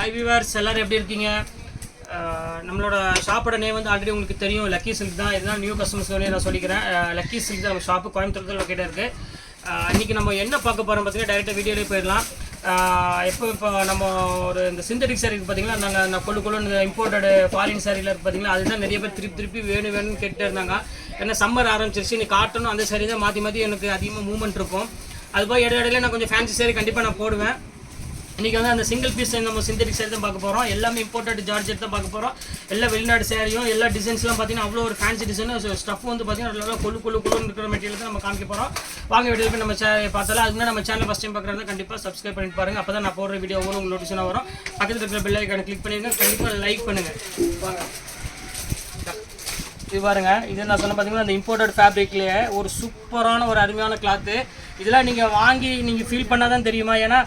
Hi viewers, எல்லோரும் எப்படி இருக்கீங்க? நம்மளோட ஷாப்போட நேம் வந்து ஆல்ரெடி உங்களுக்கு தெரியும், லக்கி சில்க் தான். இதுதான் நியூ கஸ்டமர்ஸ் வந்து நான் சொல்லிக்கிறேன். லக்கி சில்க் தான் நம்ம ஷாப்பு கோயம்புத்தூர் லொக்கேட்டாக இருக்குது. இன்றைக்கி நம்ம என்ன பார்க்க போகிறோம் பார்த்தீங்கன்னா, டைரெக்டாக வீடியோலேயே போயிடலாம். இப்போ நம்ம ஒரு இந்த சிந்தட்டிக் சாரீ பார்த்தீங்கன்னா, நாங்கள் கொள்ளுன்னு இம்போர்ட்டடு ஃபாரின் சாரியில் இருக்குது பார்த்தீங்கன்னா, அதுதான் நிறைய பேர் திருப்பி வேணும்னு கேட்டு இருந்தாங்க. ஏன்னா சம்மர் ஆரம்பிச்சிருச்சு, நீ காட்டணும் அந்த சாரீ தான் மாற்றி எனக்கு அதிகமாக மூவ்மெண்ட் இருக்கும். அதுபோல் இடையில நான் கொஞ்சம் ஃபேன்சி சாரீ கண்டிப்பாக நான் போடுவேன். இன்றைக்கி வந்து அந்த சிங்கிள் பீஸ் நம்ம சிந்தட்டிக் சாரி தான் பார்க்க போகிறோம். எல்லாமே இம்போர்ட்டட் ஜார்ஜெட் தான் பார்க்க போகிறோம். எல்லா வெளிநாடு சாரியும் எல்லா டிசைன்ஸ்லாம் பார்த்தீங்கன்னா அவ்வளோ ஒரு ஃபேன்சி டிசைன். ஸ்டஃப் வந்து பார்த்தீங்கன்னா நல்லா கொள்ளுன்னு இருக்கிற மெட்டீரியல் தான் நம்ம காமிக்க போகிறோம். வாங்க வீடியோ போய் நம்ம பார்த்தாலும் அதுக்கு நம்ம சேனல் ஃபஸ்ட் டைம் பார்க்குறது கண்டிப்பாக சப்ஸ்கிரைப் பண்ணிட்டு பாருங்கள். அப்போ தான் நான் போடுற வீடியோ உங்களுக்கு நோட்டிஃபிகேஷன் வரும். பக்கத்தில் இருக்கிற பெல் ஐக்கானை கிளிக் பண்ணிடுங்க. கண்டிப்பாக லைக் பண்ணுங்கள். வாங்க இது பாருங்க, இது நான் சொன்ன பார்த்தீங்கன்னா அந்த இம்போர்ட்டட் ஃபேப்ரிக்லேயே ஒரு சூப்பரான ஒரு அருமையான கிளாத்து. இதெல்லாம் நீங்கள் வாங்கி நீங்கள் ஃபீல் பண்ணால் தான் தெரியுமா. ஏன்னா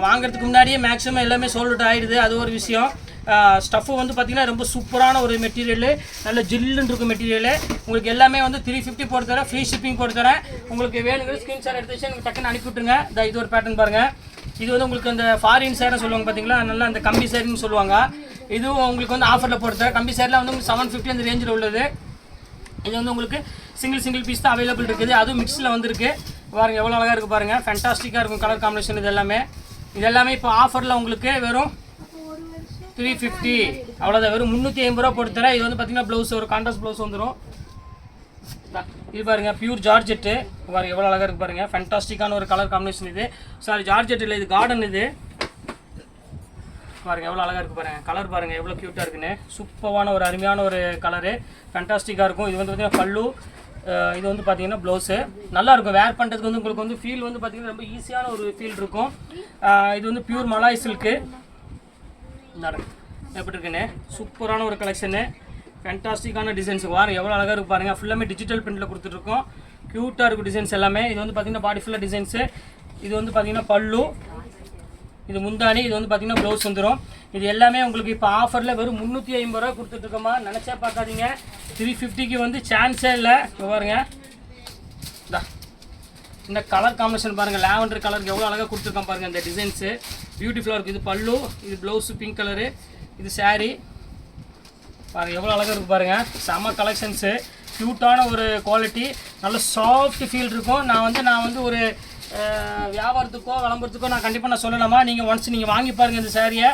வாங்குறதுக்கு முன்னாடியே மேக்ஸிமம் எல்லாமே சோல்ட் அவுட் ஆகிடுது. அது ஒரு விஷயம். ஸ்டஃப்பு வந்து பார்த்திங்கன்னா ரொம்ப சூப்பரான ஒரு மெட்டீரியல், நல்ல ஜில்லுன்னு இருக்கும் மெட்டீரியல். உங்களுக்கு எல்லாமே வந்து 350 போட்டு தரேன், ஃப்ரீ ஷிப்பிங் போட்டு தரேன். உங்களுக்கு வேணுங்கிற ஸ்க்ரீன்ஷாட் எடுத்து வச்சு எனக்கு டக்குன்னு அனுப்பி விட்டுருங்க. இது ஒரு பேட்டர்ன் பாருங்கள். இது வந்து உங்களுக்கு அந்த ஃபாரின் சேரீன்னு சொல்லுவாங்க பார்த்தீங்களா, நல்லா அந்த கம்பி சேரின்னு சொல்லுவாங்க. இதுவும் உங்களுக்கு வந்து ஆஃபரில் போட்டு தரேன். கம்பி சேரில் வந்து உங்களுக்கு 750 அந்த ரேஞ்சில் உள்ளது. இது வந்து உங்களுக்கு சிங்கிள் பீஸ் தான் அவைலபிள் இருக்குது. அதுவும் மிக்ஸில் வந்துருக்கு. பாருங்கள் எவ்வளோ அழகாக இருக்குது பாருங்கள். ஃபேண்டாஸ்டிக்காக இருக்கும் கலர் காம்பினேஷன். இது எல்லாமே இப்போ ஆஃபரில் உங்களுக்கு வெறும் 350, அவ்வளோதான். வெறும் 350 ரூபா போட்டு தரேன். இது வந்து பார்த்தீங்கன்னா ப்ளவுஸ் ஒரு கான்ட்ராஸ்ட் ப்ளவுஸ் வந்துடும். இது பாருங்கள் பியூர் ஜார்ஜெட்டு. பாருங்கள் எவ்வளோ அழகாக இருக்குது பாருங்கள். ஃபேண்டாஸ்டிக்கான ஒரு கலர் காம்பினேஷன். இது சாரி ஜார்ஜெட் இல்லை, இது கார்டன். இது பாருங்கள் எவ்வளோ அழகாக இருக்குது பாருங்கள். கலர் பாருங்கள் எவ்வளோ க்யூட்டாக இருக்குன்னு. சூப்பரான ஒரு அருமையான ஒரு கலரு, ஃபேண்டாஸ்டிக்காக இருக்கும். இது வந்து பார்த்திங்கன்னா பல்லு, இது வந்து பார்த்திங்கன்னா ப்ளவுஸு. நல்லாயிருக்கும் வேர் பண்ணுறதுக்கு. வந்து உங்களுக்கு வந்து ஃபீல் வந்து பார்த்திங்கன்னா ரொம்ப ஈஸியான ஒரு ஃபீல் இருக்கும். இது வந்து பியூர் மலாய் சில்க்கு. எப்படி இருக்குன்னு சூப்பரான ஒரு கலெக்ஷனு, ஃபேண்டாஸ்டிக்கான டிசைன்ஸ். வாரம் எவ்வளோ அழகாக இருக்குது பாருங்கள். ஃபுல்லாமே டிஜிட்டல் பிரிண்டில் கொடுத்துட்ருக்கோம். க்யூட்டாக இருக்கும் டிசைன்ஸ் எல்லாமே. இது வந்து பார்த்திங்கன்னா பாடி ஃபுல்லாக டிசைன்ஸு. இது வந்து பார்த்திங்கன்னா பல்லு, இது முந்தானி, இது வந்து பார்த்திங்கன்னா ப்ளவுஸ் வந்துடும். இது எல்லாமே உங்களுக்கு இப்போ ஆஃபரில் வெறும் 350 ரூபா கொடுத்துட்ருக்கோமா. நினச்சா பார்க்காதீங்க. 350க்கு வந்து சான்ஸே இல்லை. இப்போ பாருங்கள் இந்த கலர் காம்பினேஷன் பாருங்கள். லாவெண்டர் கலருக்கு எவ்வளோ அழகாக கொடுத்துருக்கோம் பாருங்கள். இந்த டிசைன்ஸு பியூட்டிஃபுல்லாக இருக்குது. இது பல்லு, இது ப்ளவுஸு பிங்க் கலரு, இது சாரீ. பாருங்கள் எவ்வளோ அழகாக இருக்குது பாருங்கள். செம்ம கலெக்ஷன்ஸு, க்யூட்டான ஒரு குவாலிட்டி, நல்ல சாஃப்ட் ஃபீல் இருக்கும். நான் வந்து ஒரு வியாபாரத்துக்கோ விளம்பரத்துக்கோ நான் கண்டிப்பாக நான் சொல்லலாமா. நீங்கள் ஒன்ஸ் நீங்கள் வாங்கி பாருங்கள் இந்த சாரியை.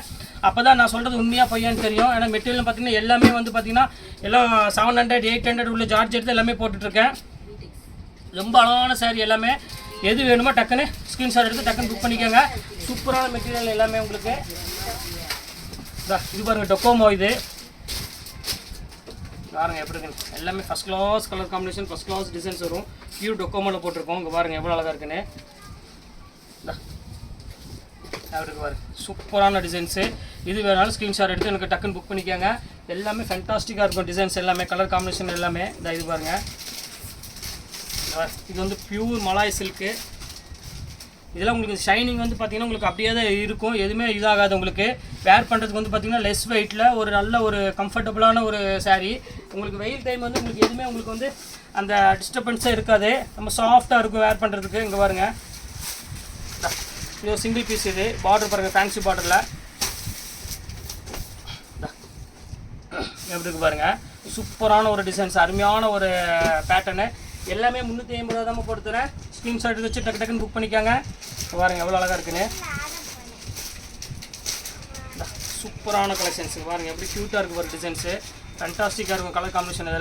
அப்போ தான் நான் சொல்கிறது உண்மையாக பையன்னு தெரியும். ஏன்னா மெட்டீரியல் பார்த்திங்கன்னா எல்லாமே வந்து பார்த்திங்கன்னா எல்லாம் 700, 800 உள்ள ஜார்ஜ் எடுத்து எல்லாமே போட்டுட்ருக்கேன். ரொம்ப அழகான சாரி எல்லாமே. எது வேணுமோ டக்குன்னு ஸ்க்ரீன்ஷாட் எடுத்து டக்குன்னு புக் பண்ணிக்கோங்க. சூப்பரான மெட்டீரியல் எல்லாமே உங்களுக்கு. இது பாருங்கள் டொக்கோமோ. இது பாருங்கள் எப்படி இருக்குன்னு. எல்லாமே first class colour combination, first class designs வரும். பியூர் டொக்கோமோவில் போட்டிருக்கோம். இங்கே பாருங்கள் எவ்வளோ அழகாக இருக்குன்னு. அப்படி பாருங்க சூப்பரான டிசைன்ஸு. இது வேணாலும் ஸ்க்ரீன்ஷாட் எடுத்து எனக்கு டக்குன்னு புக் பண்ணிக்கோங்க. எல்லாமே ஃபேண்டாஸ்டிக்காக இருக்கும் டிசைன்ஸ் எல்லாமே, கலர் காம்பினேஷன் எல்லாமே. இது பாருங்கள். இது வந்து பியூர் மலாய் சில்க்கு. இதெல்லாம் உங்களுக்கு ஷைனிங் வந்து பார்த்திங்கன்னா உங்களுக்கு அப்படியே தான் இருக்கும். எதுவுமே இதாகாது. உங்களுக்கு வேர் பண்ணுறதுக்கு வந்து பார்த்திங்கன்னா லெஸ் வெயிட்டில் ஒரு நல்ல ஒரு கம்ஃபர்டபுளான ஒரு சாரீ. உங்களுக்கு வெயில் டைம் வந்து உங்களுக்கு எதுவுமே உங்களுக்கு வந்து அந்த டிஸ்டர்பன்ஸே இருக்காது. நம்ம சாஃப்டாக இருக்கும் வேர் பண்ணுறதுக்கு. இங்கே பாருங்கள் இது ஒரு சிங்கிள் பீஸ். இது பார்டர் பாருங்கள், ஃபேன்சி பார்டரில் எப்படி இருக்கு பாருங்கள். சூப்பரான ஒரு டிசைன்ஸ், அருமையான ஒரு பேட்டர்னு. எல்லாமே 350 ரூபா தான் போட்டு தரேன். ஸ்க்ரீன்ஷாட் வச்சு டக்குன்னு புக் பண்ணிக்காங்க. பாருங்கள் எவ்வளோ அழகாக இருக்குன்னு. சூப்பரான கலெக்ஷன்ஸ் பாருங்கள் எப்படி க்யூட்டாக இருக்குது ஒரு டிசைன்ஸு. ஃபேண்டாஸ்டிக்காக இருக்கும் கலர் காம்பினேஷன்.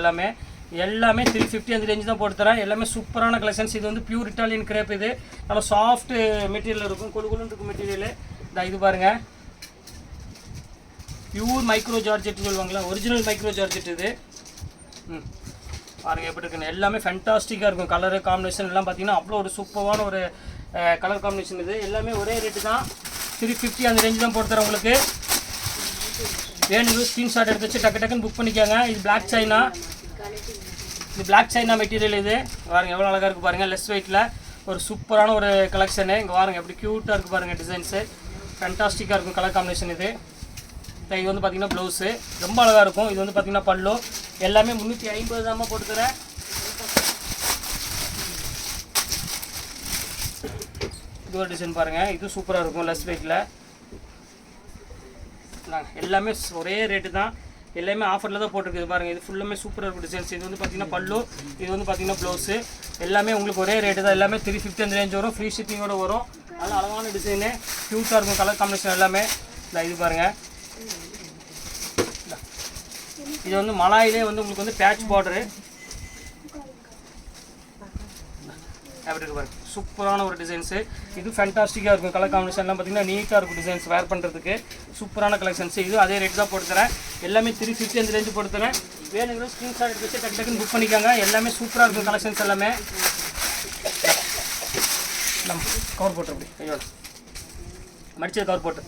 எல்லாமே 350 அந்த ரேஞ்சு தான் போட்டு தரேன். எல்லாமே சூப்பரான கலெக்ஷன்ஸ். இது வந்து பியூர் இட்டாலியன் கிரேப். இது நல்லா சாஃப்ட் மெட்டீரியல் இருக்கும், கொழுன்னு இருக்கும் மெட்டீரியல். இது பாருங்கள் பியூர் மைக்ரோ ஜார்ஜெட்னு சொல்லுவாங்களா, ஒரிஜினல் மைக்ரோ ஜார்ஜெட் இது. பாருங்கள் எப்படி இருக்குன்னு. எல்லாமே ஃபேண்டாஸ்டிக்காக இருக்கும். கலரு காம்பினேஷன் எல்லாம் பார்த்தீங்கன்னா அவ்வளோ ஒரு சூப்பரான ஒரு கலர் காம்பினேஷன். இது எல்லாமே ஒரே ரேட்டு தான், 350 அந்த ரேஞ்சு தான் போட்டு தரேன் உங்களுக்கு. வேணுங்க ஸ்க்ரீன்ஷாட் எடுத்து வச்சு டக்குன்னு புக் பண்ணிக்கோங்க. இது பிளாக் சைனா, இது பிளாக் சைனா மெட்டீரியல். இது பாருங்கள் எவ்வளோ அழகாக இருக்குது பாருங்கள். லெஸ் வெயிட்டில் ஒரு சூப்பரான ஒரு கலெக்ஷனு. இங்கே பாருங்கள் எப்படி க்யூட்டாக இருக்குது பாருங்கள் டிசைன்ஸு. ஃபேண்டாஸ்டிக்காக இருக்கும் கலர் காம்பினேஷன். இது வந்து பார்த்திங்கன்னா ப்ளவுஸு ரொம்ப அழகாக இருக்கும். இது வந்து பார்த்திங்கன்னா பல்லு. எல்லாமே 350 தான் போட்டு தரேன். இது ஒரு டிசைன் பாருங்கள். இது சூப்பராக இருக்கும் லெஸ் வெயிட்டில். எல்லாமே ஒரே ரேட்டு தான், எல்லாமே ஆஃபரில் தான் போட்டிருக்குது பாருங்கள். இது ஃபுல்லாமே சூப்பராக இருக்கும் டிசைன்ஸ். இது வந்து பார்த்தீங்கன்னா பல்லு, இது வந்து பார்த்தீங்கன்னா ப்ளவுஸு, எல்லாமே உங்களுக்கு ஒரே ரேட்டு தான். எல்லாமே 350 அந்த ரேஞ்ச் வரும், ஃப்ரீ ஷிப்பிங்கோடு வரும். நல்லா அழகான டிசைனு, க்யூட்டாக இருக்கும் கலர் காம்பினேஷன் எல்லாமே. இது பாருங்கள், இது வந்து மலாயிலே வந்து உங்களுக்கு வந்து பேட்ச் பார்டரு அப்படி இருக்கு பாருங்க. சூப்பரான ஒரு டிசைன்ஸு, இது ஃபேண்டாஸ்டிக்காக இருக்கும். கலர் காம்பினேஷன்லாம் பார்த்தீங்கன்னா நீட்டாக இருக்கும். டிசைன்ஸ் வேர் பண்ணுறதுக்கு சூப்பரான கலெக்ஷன்ஸ். இது அதே ரேட் தான் போட்டு தரேன். எல்லாமே 350 அந்த ரேஞ்சு போட்டு தரேன். வேணுங்கிற ஸ்க்ரீன்ஷாட் எடுத்து வச்சு டக்கு டக்குன்னு புக் பண்ணிக்காங்க. எல்லாமே சூப்பராக இருக்கும் கலெக்ஷன்ஸ் எல்லாமே. நம்ம கவர் போட்டு அப்படி கையோட மடிச்சது கவர் போட்டு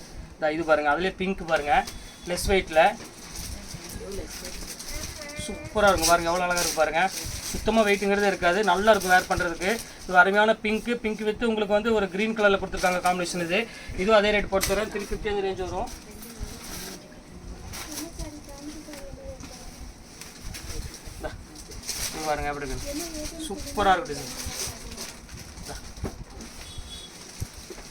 இது பாருங்கள். அதுலேயே பிங்க் பாருங்கள், லெஸ் வெயிட்டில் சூப்பராக இருக்கும் பாருங்கள். எவ்வளோ அழகாக இருக்குது பாருங்கள். சுத்தமாக வெயிட்டுங்கிறது இருக்காது, நல்லா இருக்கும் வேர் பண்ணுறதுக்கு. இது அருமையான பிங்க் வித்து உங்களுக்கு வந்து ஒரு க்ரீன் கலரில் கொடுத்துருக்காங்க காம்பினேஷன். இதுவும் அதே ரேட் போட்டு தரேன். 350 அந்த ரேஞ்ச் வரும். இது பாருங்கள் எப்படி இருக்கு, சூப்பராக இருக்குது டிசைன்.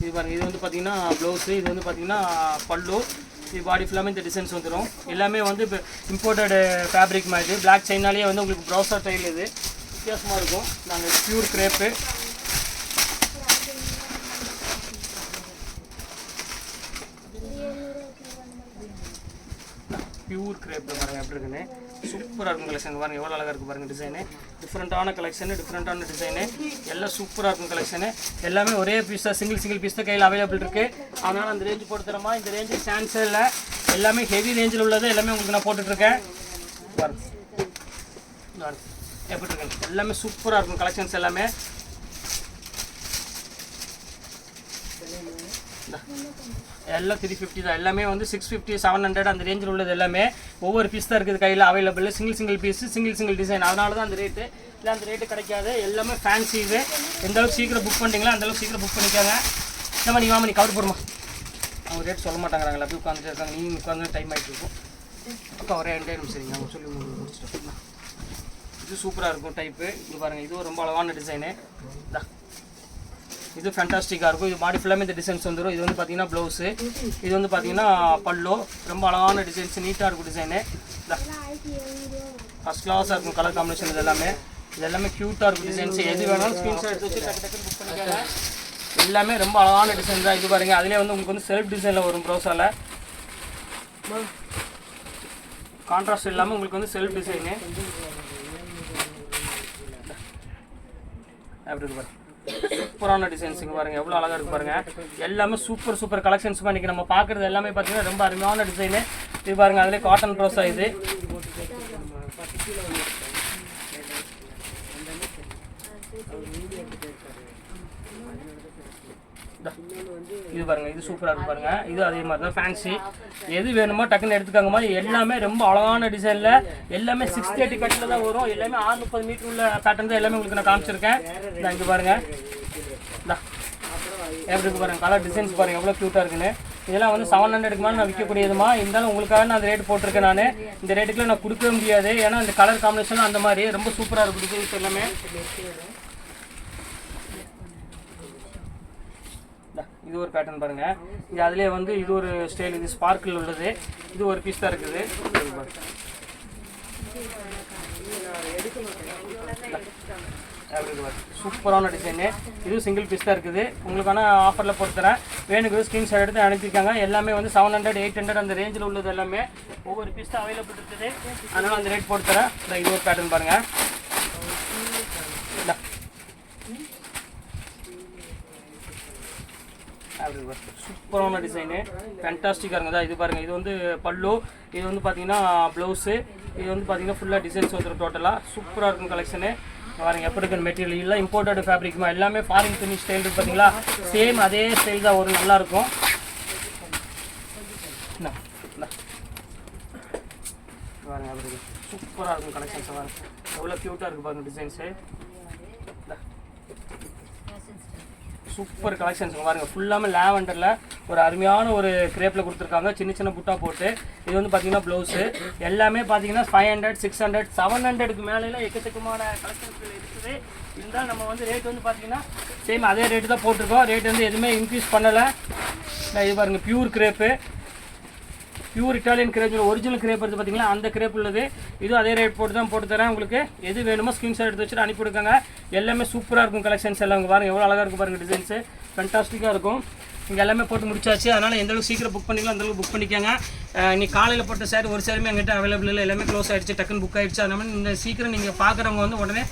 இது பாருங்கள், இது வந்து பார்த்தீங்கன்னா ப்ளவுஸு, இது வந்து பார்த்தீங்கன்னா பல்லு, இது பாடி ஃபுல்லாமே இந்த டிசைன்ஸ் வந்துடும். எல்லாமே வந்து இப்போ இம்போர்ட்டடு ஃபேப்ரிக் மாதிரி பிளாக் சைனாலேயே வந்து உங்களுக்கு ப்ரௌசர் டைல் இது வித்தியாசமாக இருக்கும். நாங்கள் பியூர் கிரேப்பு, பியூர் கிரேப்பில் பாருங்கள் எப்படி இருக்குன்னு சூப்பராக இருக்கும் கலெக்ஷன். பாருங்கள் எவ்வளோ அழகாக இருக்குது பாருங்கள் டிசைனு. டிஃப்ரெண்ட்டான கலெக்ஷனு, டிஃப்ரெண்ட்டான டிசைனு, எல்லாம் சூப்பராக இருக்கும் கலெக்ஷனு. எல்லாமே ஒரே பீஸ் தான், சிங்கிள் பீஸ் தான் கையில் அவைலபிள் இருக்குது. அதனால் அந்த ரேஞ்சு போட்டு தரமா, இந்த ரேஞ்சுக்கு சான்ஸே இல்லை. எல்லாமே ஹெவி ரேஞ்சில் உள்ளது எல்லாமே உங்களுக்கு நான் போட்டுட்ருக்கேன். பாருங்கள் எப்படி இருக்குங்க, எல்லாமே சூப்பராக இருக்கும் கலெக்ஷன்ஸ் எல்லாமே. எல்லாம் 350 தான். எல்லாமே வந்து 650 700 அந்த ரேஞ்சில் உள்ளது எல்லாமே. ஒவ்வொரு பீஸ் தான் இருக்குது கையில் available. Single piece, single design. அதனால தான் அந்த ரேட்டு, இல்லை அந்த ரேட்டு கிடைக்காது. எல்லாமே ஃபேன்சி. இது எந்த அளவுக்கு சீக்கிரம் புக் பண்ணிட்டீங்களா அந்தளவுக்கு சீக்கிரம் புக் பண்ணிக்காங்க. நம்ம நீ வாமா, நீ கவர் போடுமா. அவங்க ரேட் சொல்ல மாட்டாங்கிறாங்களா, அப்படி உட்காந்துட்டு இருக்காங்க. நீங்கள் உட்காந்து டைம் ஆகிட்டு இருக்கும். அக்கா ஒரே 2 நிமிஷம் சரிங்க, அவங்க சொல்லி முடிச்சுட்டு. இது சூப்பராக இருக்கும் டைப்பு. இது பாருங்கள், இதுவும் ரொம்ப அழகான டிசைனு. இது ஃபேண்டாஸ்டிக்காக இருக்கும். இது பாடி ஃபுல்லாமே இந்த டிசைன்ஸ் வந்துடும். இது வந்து பார்த்தீங்கன்னா ப்ளவுஸு, இது வந்து பார்த்தீங்கன்னா பல்லு. ரொம்ப அழகான டிசைன்ஸ், நீட்டாக இருக்கும் டிசைனு. ஃபஸ்ட் கிளாஸாக இருக்கும் கலர் காம்பினேஷன். இது எல்லாமே க்யூட்டாக இருக்கும் டிசைன்ஸ். எது வேணாலும் ஸ்க்ரீன்ஷாட் எடுத்து வச்சு டக்கு டக்குன்னு புக் பண்ணிக்காங்க. எல்லாமே ரொம்ப அழகான டிசைன் தான். இது பாருங்கள், அதிலே வந்து உங்களுக்கு வந்து செல்ஃப் டிசைனில் வரும். ப்ரௌசரில் கான்ட்ராஸ்ட் இல்லாமல் உங்களுக்கு வந்து செல்ஃப் டிசைனு அப்படி இருக்கு பாருங்கள். சூப்பரான டிசைன்ஸுங்க பாருங்கள், எவ்வளோ அழகாக இருக்குது பாருங்கள். எல்லாமே சூப்பர் கலெக்ஷன்ஸ் இன்றைக்கி நம்ம பார்க்குறது எல்லாமே பார்த்தீங்கன்னா ரொம்ப அருமையான டிசைனு. இது பாருங்கள், அதிலே காட்டன் ப்ரோஸா. இது இது பாருங்கள், இது சூப்பராக இருக்குது பாருங்கள். இது அதே மாதிரி தான் ஃபேன்சி. எது வேணுமோ டக்குன்னு எடுத்துக்காங்கம்மா. எல்லாமே ரொம்ப அழகான டிசைனில், எல்லாமே 630 கட்டில் தான் வரும். எல்லாமே 630 மீட்டர் உள்ள பேட்டர்ன் தான் எல்லாமே உங்களுக்கு நான் காமிச்சிருக்கேன். இங்கே பாருங்கள், எப்படி இருக்கு பாருங்கள். கலர் டிசைன்ஸ் பாருங்கள் எவ்வளோ க்யூட்டாக இருக்குன்னு. இதெல்லாம் வந்து 700க்கு மேலே நான் விற்கக்கூடியதுமா. இருந்தாலும் உங்களுக்காக நான் அந்த ரேட் போட்டிருக்கேன். நான் இந்த ரேட்டுக்குலாம் நான் கொடுக்கவே முடியாது. ஏன்னா இந்த கலர் காம்பினேஷன் அந்த மாதிரி ரொம்ப சூப்பராக இருக்கும் டிசைன்ஸ் எல்லாமே. இது ஒரு பேட்டர்ன் பாருங்கள். இது அதிலே வந்து இது ஒரு ஸ்டைல், இது ஸ்பார்க்கிள் உள்ளது. இது ஒரு பீஸ் தான் இருக்குது. சூப்பரான டிசைனு. இதுவும் சிங்கிள் பீஸ் தான் இருக்குது. உங்களுக்கான ஆஃபரில் போட்டு தரேன். வேணுங்கிறது ஸ்க்ரீன்ஷாட் எடுத்து அனுப்பியிருக்காங்க. எல்லாமே வந்து 700 800 அந்த ரேஞ்சில் உள்ளது எல்லாமே ஒவ்வொரு பீஸ் தான் அவைலபிள் இருக்குது. அதனால் அந்த ரேட் போட்டு தரேன். இது ஒரு பேட்டர்ன் பாருங்கள். சூப்பரான டிசைனு, ஃபேண்டாஸ்டிக்காக இருக்குதா. இது பாருங்கள், இது வந்து பல்லு, இது வந்து பார்த்தீங்கன்னா ப்ளவுஸு, இது வந்து பார்த்தீங்கன்னா ஃபுல்லாக டிசைன்ஸ் வந்துடும். டோட்டலாக சூப்பராக இருக்கும் கலெக்ஷனு. பாருங்கள் எப்படி இருக்குது மெட்டீரியல். எல்லாம் இம்போர்ட்டட் ஃபேப்ரிக்மா. எல்லாமே ஃபாரின் துணி ஸ்டைல் இருக்குது பார்த்தீங்களா. சேம் அதே ஸ்டைல் தான் வரும். நல்லாயிருக்கும். பாருங்கள் அப்படி இருக்குது, சூப்பராக இருக்கும் கலெக்ஷன்ஸ். பாருங்கள் எவ்வளோ க்யூட்டாக இருக்குது பாருங்கள் டிசைன்ஸு. சூப்பர் கலெக்ஷன்ஸ் பாருங்கள். ஃபுல்லாமே லேவண்டரில் ஒரு அருமையான ஒரு கிரேப்பில் கொடுத்துருக்காங்க. சின்ன புட்டா போட்டு. இது வந்து பார்த்தீங்கன்னா ப்ளவுஸு. எல்லாமே பார்த்தீங்கன்னா 500 600 700க்கு மேலேலாம் எக்கச்சக்கமான கலெக்ஷன்ஸ்கள் இருக்குது. இருந்தாலும் நம்ம வந்து ரேட் வந்து பார்த்தீங்கன்னா சேம் அதே ரேட்டு தான் போட்டிருக்கோம். ரேட் வந்து எதுவுமே இன்க்ரீஸ் பண்ணலை. இது பாருங்கள் pure crepe. Pure Italian crepe original crepe இருக்குது பார்த்தீங்களா, அந்த கிரேப் உள்ளது. இதுவும் அதே ரேட் போட்டு தரேன். உங்களுக்கு எது வேணுமோ ஸ்க்ரீன்ஷாட் எடுத்து வச்சுட்டு அனுப்பி கொடுக்காங்க. எல்லாமே சூப்பராக இருக்கும் கலெக்ஷன்ஸ் எல்லாம். உங்கள் பாருங்கள் எவ்வளோ அழகாக இருக்கும் பாருங்கள், டிசைன்ஸு ஃபண்டாஸ்டிக்காக இருக்கும். இங்கே எல்லாமே போட்டு முடிச்சாச்சு. அதனால் எந்தளவுக்கு சீக்கிரம் புக் பண்ணிக்கலாம் அந்தளவுக்கு புக் பண்ணிக்கோங்க. இன்னைக்கு காலையில் போட்ட சாரி ஒரு சாரியுமே எங்கிட்ட அவைலபிள் இல்லை, எல்லாமே க்ளோஸ் ஆகிடுச்சு, டக்குன்னு புக் ஆகிடுச்சு. அதனால இந்த சீக்கிரம் நீங்கள் பார்க்குறவங்க வந்து உடனே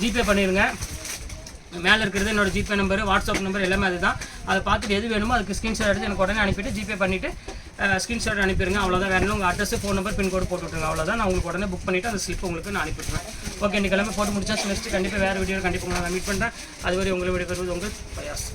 ஜிபே பண்ணிடுங்க. மேலே இருக்கிறது என்னோட ஜிபே நம்பர், வாட்ஸ்அப் நம்பர் எல்லாமே அதுதான். அதை பார்த்துட்டு எது வேணுமோ அதுக்கு ஸ்க்ரீன்ஷாட் எடுத்து எனக்கு உடனே அனுப்பிட்டு ஜிபே பண்ணிவிட்டு ஸ்க்ரீன்ஷாட் அனுப்பிடுங்க. அவ்வளோதான். வேணும் உங்கள் அட்ரஸ், ஃபோன் நம்பர், பின்கோடு போட்டு விட்டுருங்க. அவ்வளோதான். நான் உங்களுக்கு உடனே புக் பண்ணிவிட்டு அந்த ஸ்லிப் உங்களுக்கு நான் அனுப்பிவிட்டுருவேன். ஓகே, இன்றைக்கி எல்லாமே போட்டு முடிச்சாச்சு. நெக்ஸ்ட்டு கண்டிப்பாக வேறு வீடியோ கண்டிப்பாக நான் மீட் பண்ணுறேன். அதுவரை உங்களை வீடியோ வருவது உங்கள் பயாஸ்.